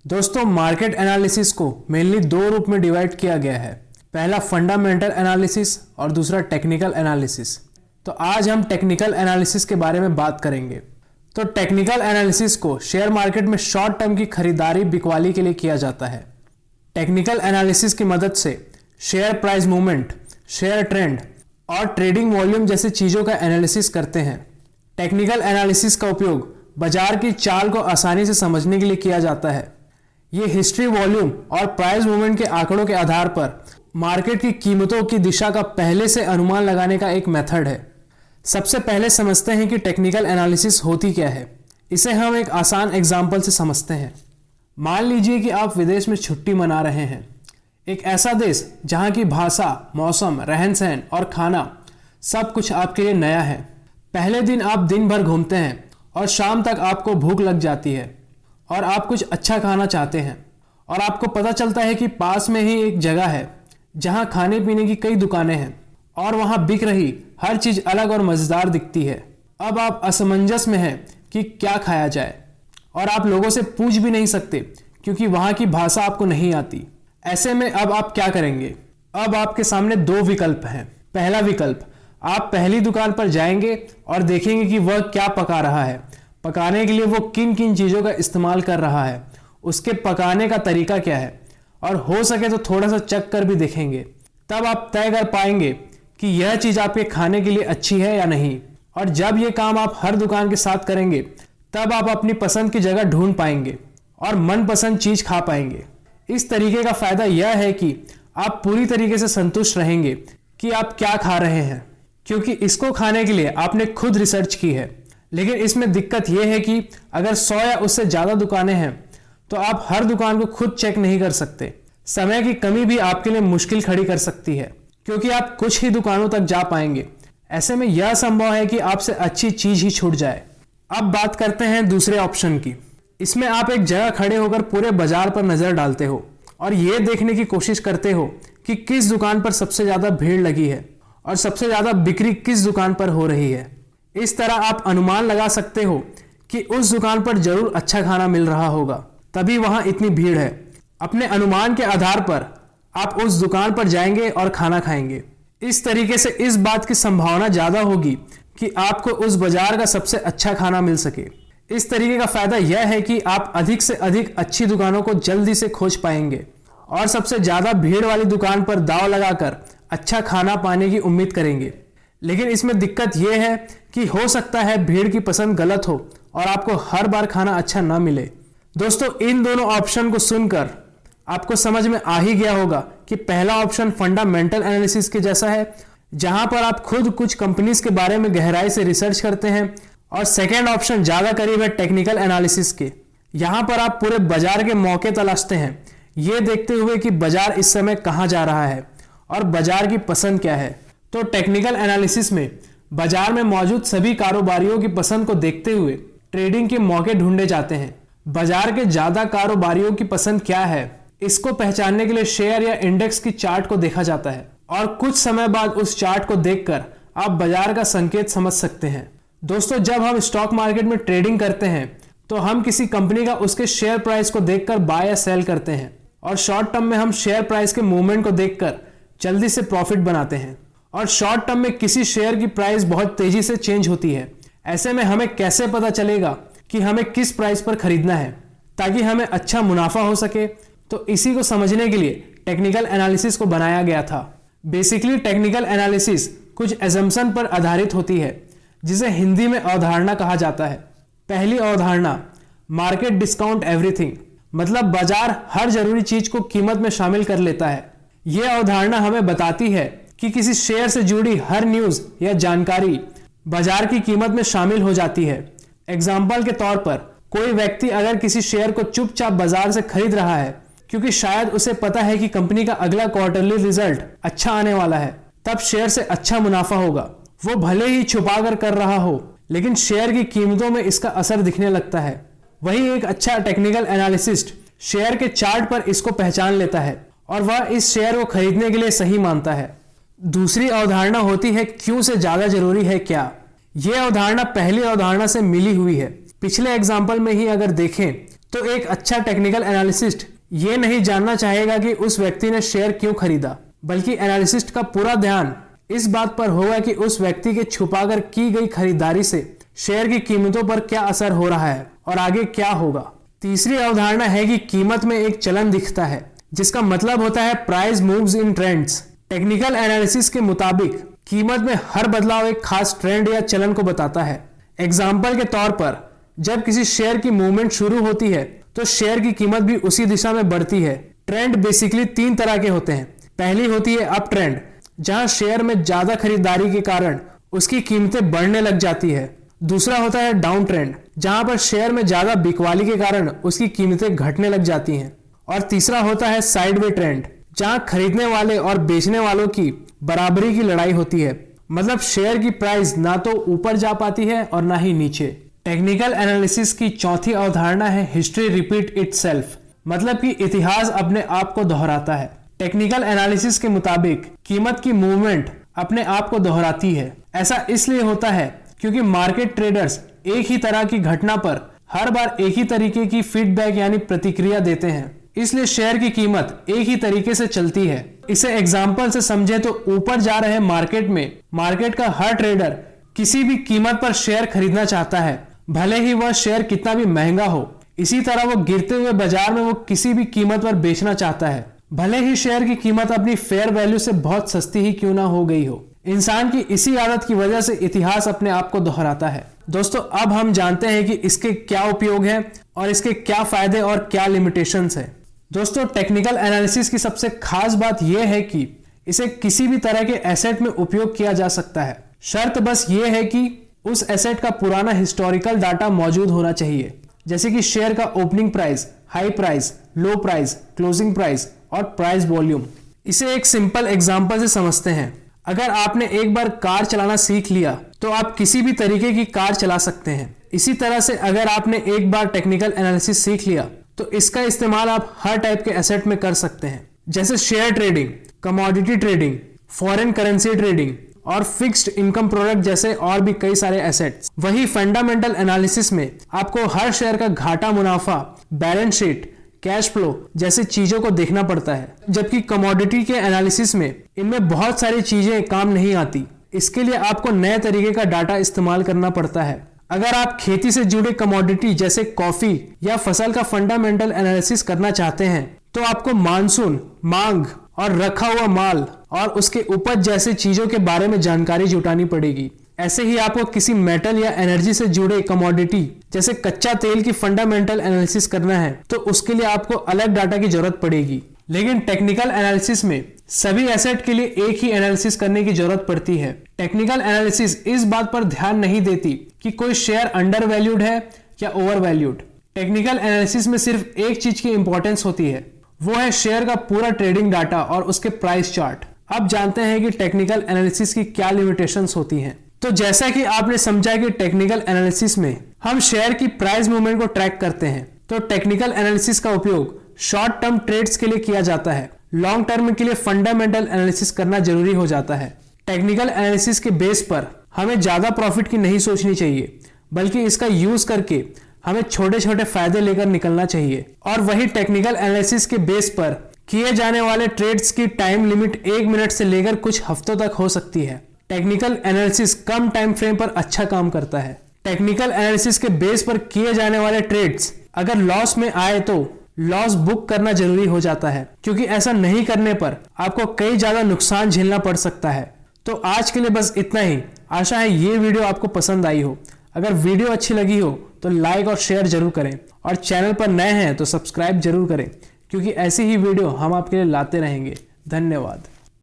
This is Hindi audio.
दोस्तों, मार्केट एनालिसिस को मेनली दो रूप में डिवाइड किया गया है। पहला फंडामेंटल एनालिसिस और दूसरा टेक्निकल एनालिसिस। तो आज हम टेक्निकल एनालिसिस के बारे में बात करेंगे। तो टेक्निकल एनालिसिस को शेयर मार्केट में शॉर्ट टर्म की खरीदारी बिकवाली के लिए किया जाता है। टेक्निकल एनालिसिस की मदद से share price movement, share trend और ट्रेडिंग वॉल्यूम जैसी चीज़ों का एनालिसिस करते हैं। टेक्निकल एनालिसिस का उपयोग बाजार की चाल को आसानी से समझने के लिए किया जाता है। ये हिस्ट्री, वॉल्यूम और प्राइस मूवमेंट के आंकड़ों के आधार पर मार्केट की कीमतों की दिशा का पहले से अनुमान लगाने का एक मेथड है। सबसे पहले समझते हैं कि टेक्निकल एनालिसिस होती क्या है। इसे हम एक आसान एग्जाम्पल से समझते हैं। मान लीजिए कि आप विदेश में छुट्टी मना रहे हैं, एक ऐसा देश जहां की भाषा, मौसम, रहन सहन और खाना सब कुछ आपके लिए नया है। पहले दिन आप दिन भर घूमते हैं और शाम तक आपको भूख लग जाती है और आप कुछ अच्छा खाना चाहते हैं और आपको पता चलता है कि पास में ही एक जगह है जहां खाने पीने की कई दुकानें हैं और वहां बिक रही हर चीज अलग और मजेदार दिखती है। अब आप असमंजस में हैं कि क्या खाया जाए और आप लोगों से पूछ भी नहीं सकते क्योंकि वहां की भाषा आपको नहीं आती। ऐसे में अब आप क्या करेंगे? अब आपके सामने दो विकल्प हैं। पहला विकल्प, आप पहली दुकान पर जाएंगे और देखेंगे कि वह क्या पका रहा है, पकाने के लिए वो किन किन चीज़ों का इस्तेमाल कर रहा है, उसके पकाने का तरीका क्या है, और हो सके तो थोड़ा सा चख कर भी देखेंगे। तब आप तय कर पाएंगे कि यह चीज़ आपके खाने के लिए अच्छी है या नहीं। और जब ये काम आप हर दुकान के साथ करेंगे तब आप अपनी पसंद की जगह ढूंढ पाएंगे और मनपसंद चीज़ खा पाएंगे। इस तरीके का फायदा यह है कि आप पूरी तरीके से संतुष्ट रहेंगे कि आप क्या खा रहे हैं, क्योंकि इसको खाने के लिए आपने खुद रिसर्च की है। लेकिन इसमें दिक्कत यह है कि अगर 100 या उससे ज़्यादा दुकानें हैं तो आप हर दुकान को खुद चेक नहीं कर सकते। समय की कमी भी आपके लिए मुश्किल खड़ी कर सकती है क्योंकि आप कुछ ही दुकानों तक जा पाएंगे। ऐसे में यह संभव है कि आपसे अच्छी चीज़ ही छूट जाए। अब बात करते हैं दूसरे ऑप्शन की। इसमें आप एक जगह खड़े होकर पूरे बाजार पर नज़र डालते हो और ये देखने की कोशिश करते हो कि किस दुकान पर सबसे ज़्यादा भीड़ लगी है और सबसे ज़्यादा बिक्री किस दुकान पर हो रही है। इस तरह आप अनुमान लगा सकते हो कि उस दुकान पर जरूर अच्छा खाना मिल रहा होगा, तभी वहां इतनी भीड़ है। अपने अनुमान के आधार पर आप उस दुकान पर जाएंगे और खाना खाएंगे। इस तरीके से इस बात की संभावना ज़्यादा होगी कि आपको उस बाजार का सबसे अच्छा खाना मिल सके। इस तरीके का फायदा यह है कि आप अधिक से अधिक अच्छी दुकानों को जल्दी से खोज पाएंगे और सबसे ज़्यादा भीड़ वाली दुकान पर दांव लगाकर अच्छा खाना पाने की उम्मीद करेंगे। लेकिन इसमें दिक्कत यह है कि हो सकता है भीड़ की पसंद गलत हो और आपको हर बार खाना अच्छा ना मिले। दोस्तों, इन दोनों ऑप्शन को सुनकर आपको समझ में आ ही गया होगा कि पहला ऑप्शन फंडामेंटल एनालिसिस के जैसा है, जहां पर आप खुद कुछ कंपनीज के बारे में गहराई से रिसर्च करते हैं, और सेकेंड ऑप्शन ज़्यादा करीब है टेक्निकल एनालिसिस के। यहाँ पर आप पूरे बाजार के मौके तलाशते हैं, ये देखते हुए कि बाजार इस समय कहाँ जा रहा है और बाजार की पसंद क्या है। तो टेक्निकल एनालिसिस में बाजार में मौजूद सभी कारोबारियों की पसंद को देखते हुए ट्रेडिंग के मौके ढूंढे जाते हैं। बाजार के ज़्यादा कारोबारियों की पसंद क्या है, इसको पहचानने के लिए शेयर या इंडेक्स की चार्ट को देखा जाता है और कुछ समय बाद उस चार्ट को देखकर आप बाजार का संकेत समझ सकते हैं। दोस्तों, जब हम स्टॉक मार्केट में ट्रेडिंग करते हैं तो हम किसी कंपनी का उसके शेयर प्राइस को देखकर बाय या सेल करते हैं, और शॉर्ट टर्म में हम शेयर प्राइस के मूवमेंट को देखकर जल्दी से प्रॉफिट बनाते हैं। और शॉर्ट टर्म में किसी शेयर की प्राइस बहुत तेजी से चेंज होती है। ऐसे में हमें कैसे पता चलेगा कि हमें किस प्राइस पर खरीदना है ताकि हमें अच्छा मुनाफा हो सके? तो इसी को समझने के लिए टेक्निकल एनालिसिस को बनाया गया था। बेसिकली टेक्निकल एनालिसिस कुछ एजम्पशन पर आधारित होती है जिसे हिंदी में अवधारणा कहा जाता है। पहली अवधारणा, मार्केट डिस्काउंट एवरीथिंग, मतलब बाजार हर जरूरी चीज को कीमत में शामिल कर लेता है। यह अवधारणा हमें बताती है कि किसी शेयर से जुड़ी हर न्यूज या जानकारी बाजार की कीमत में शामिल हो जाती है। एग्जाम्पल के तौर पर, कोई व्यक्ति अगर किसी शेयर को चुपचाप बाजार से खरीद रहा है क्योंकि शायद उसे पता है कि कंपनी का अगला क्वार्टरली रिजल्ट अच्छा आने वाला है, तब शेयर से अच्छा मुनाफा होगा। वो भले ही छुपा कर रहा हो, लेकिन शेयर की कीमतों में इसका असर दिखने लगता है। वही एक अच्छा टेक्निकल एनालिसिस्ट शेयर के चार्ट पर इसको पहचान लेता है और वह इस शेयर को खरीदने के लिए सही मानता है। दूसरी अवधारणा होती है क्यों से ज्यादा जरूरी है क्या। यह अवधारणा पहली अवधारणा से मिली हुई है। पिछले एग्जाम्पल में ही अगर देखें तो एक अच्छा टेक्निकल एनालिसिस्ट ये नहीं जानना चाहेगा कि उस व्यक्ति ने शेयर क्यों खरीदा, बल्कि एनालिसिस्ट का पूरा ध्यान इस बात पर होगा कि उस व्यक्ति के छुपाकर की गई खरीदारी से शेयर की कीमतों पर क्या असर हो रहा है और आगे क्या होगा। तीसरी अवधारणा है कि कीमत में एक चलन दिखता है, जिसका मतलब होता है price moves in trends. Technical analysis के मुताबिक कीमत में हर बदलाव एक खास ट्रेंड या चलन को बताता है। एग्जाम्पल के तौर पर जब किसी शेयर की मूवमेंट शुरू होती है तो शेयर की कीमत भी उसी दिशा में बढ़ती है। ट्रेंड बेसिकली 3 तरह के होते हैं। पहली होती है अप ट्रेंड, जहां शेयर में ज्यादा खरीदारी के कारण उसकी कीमतें बढ़ने लग जाती है। दूसरा होता है डाउन ट्रेंड, जहां पर शेयर में ज्यादा बिकवाली के कारण उसकी कीमतें घटने लग जाती हैं। और तीसरा होता है साइडवे ट्रेंड, जहां खरीदने वाले और बेचने वालों की बराबरी की लड़ाई होती है। मतलब शेयर की प्राइस ना तो ऊपर जा पाती है और ना ही नीचे। टेक्निकल एनालिसिस की चौथी अवधारणा है हिस्ट्री रिपीट इटसेल्फ, मतलब कि इतिहास अपने आप को दोहराता है। टेक्निकल एनालिसिस के मुताबिक कीमत की मूवमेंट अपने आप को दोहराती है। ऐसा इसलिए होता है क्योंकि मार्केट ट्रेडर्स एक ही तरह की घटना पर हर बार एक ही तरीके की फीडबैक यानी प्रतिक्रिया देते हैं, इसलिए शेयर की कीमत एक ही तरीके से चलती है। इसे एग्जाम्पल से समझे तो ऊपर जा रहे मार्केट में मार्केट का हर ट्रेडर किसी भी कीमत पर शेयर खरीदना चाहता है, भले ही वह शेयर कितना भी महंगा हो। इसी तरह वो गिरते हुए बाजार में वो किसी भी कीमत पर बेचना चाहता है, भले ही शेयर की कीमत अपनी फेयर वैल्यू से बहुत सस्ती ही क्यों ना हो गई हो। इंसान की इसी आदत की वजह से इतिहास अपने आप को दोहराता है। दोस्तों, अब हम जानते हैं कि इसके क्या उपयोग है और इसके क्या फायदे और क्या लिमिटेशंस है। दोस्तों, टेक्निकल एनालिसिस की सबसे खास बात यह है कि इसे किसी भी तरह के एसेट में उपयोग किया जा सकता है। शर्त बस ये है कि उस एसेट का पुराना हिस्टोरिकल डाटा मौजूद होना चाहिए, जैसे कि शेयर का ओपनिंग प्राइस, हाई प्राइस, लो प्राइस, क्लोजिंग प्राइस और प्राइस वॉल्यूम। इसे एक सिंपल एग्जांपल से समझते हैं। अगर आपने एक बार कार चलाना सीख लिया तो आप किसी भी तरीके की कार चला सकते हैं। इसी तरह से अगर आपने एक बार टेक्निकल एनालिसिस सीख लिया तो इसका इस्तेमाल आप हर टाइप के एसेट में कर सकते हैं, जैसे share trading, commodity trading, foreign currency trading और फिक्स्ड इनकम प्रोडक्ट जैसे और भी कई सारे एसेट्स। वही फंडामेंटल एनालिसिस में आपको हर शेयर का घाटा मुनाफा, बैलेंस शीट, कैश फ्लो जैसी चीजों को देखना पड़ता है, जबकि कमोडिटी के एनालिसिस में इनमें बहुत सारी चीजें काम नहीं आती। इसके लिए आपको नए तरीके का डाटा इस्तेमाल करना पड़ता है। अगर आप खेती से जुड़े कमोडिटी जैसे कॉफी या फसल का फंडामेंटल एनालिसिस करना चाहते हैं तो आपको मानसून, मांग और रखा हुआ माल और उसके उपज जैसी चीजों के बारे में जानकारी जुटानी पड़ेगी। ऐसे ही आपको किसी मेटल या एनर्जी से जुड़े कमोडिटी जैसे कच्चा तेल की फंडामेंटल एनालिसिस करना है तो उसके लिए आपको अलग डाटा की जरूरत पड़ेगी। लेकिन टेक्निकल एनालिसिस में सभी एसेट के लिए एक ही एनालिसिस करने की जरूरत पड़ती है। टेक्निकल एनालिसिस इस बात पर ध्यान नहीं देती कि कोई शेयर अंडर वैल्यूड है या ओवर वैल्यूड। टेक्निकल एनालिसिस में सिर्फ एक चीज की इंपॉर्टेंस होती है, वो है शेयर का पूरा ट्रेडिंग डाटा और उसके प्राइस चार्ट। अब जानते हैं कि टेक्निकल एनालिसिस की क्या लिमिटेशंस होती हैं। तो जैसा कि आपने समझा कि टेक्निकल एनालिसिस में हम शेयर की प्राइस मूवमेंट को ट्रैक करते हैं, तो टेक्निकल एनालिसिस का उपयोग शॉर्ट टर्म ट्रेड्स के लिए किया जाता है। लॉन्ग टर्म के लिए फंडामेंटल एनालिसिस करना जरूरी हो जाता है। टेक्निकल एनालिसिस के बेस पर हमें ज्यादा प्रॉफिट की नहीं सोचनी चाहिए, बल्कि इसका यूज करके हमें छोटे छोटे फायदे लेकर निकलना चाहिए। और वही टेक्निकल एनालिसिस के बेस पर किए जाने वाले ट्रेड्स की टाइम लिमिट 1 मिनट से लेकर कुछ हफ्तों तक हो सकती है। टेक्निकल एनालिसिस कम टाइम फ्रेम पर अच्छा काम करता है। टेक्निकल एनालिसिस के बेस पर किए जाने वाले ट्रेड्स अगर लॉस में आए तो लॉस बुक करना जरूरी हो जाता है, क्योंकि ऐसा नहीं करने पर आपको कई ज्यादा नुकसान झेलना पड़ सकता है। तो आज के लिए बस इतना ही। आशा है ये वीडियो आपको पसंद आई हो। अगर वीडियो अच्छी लगी हो तो लाइक और शेयर जरूर करें, और चैनल पर नए हैं तो सब्सक्राइब जरूर करें, क्योंकि ऐसी ही वीडियो हम आपके लिए लाते रहेंगे। धन्यवाद।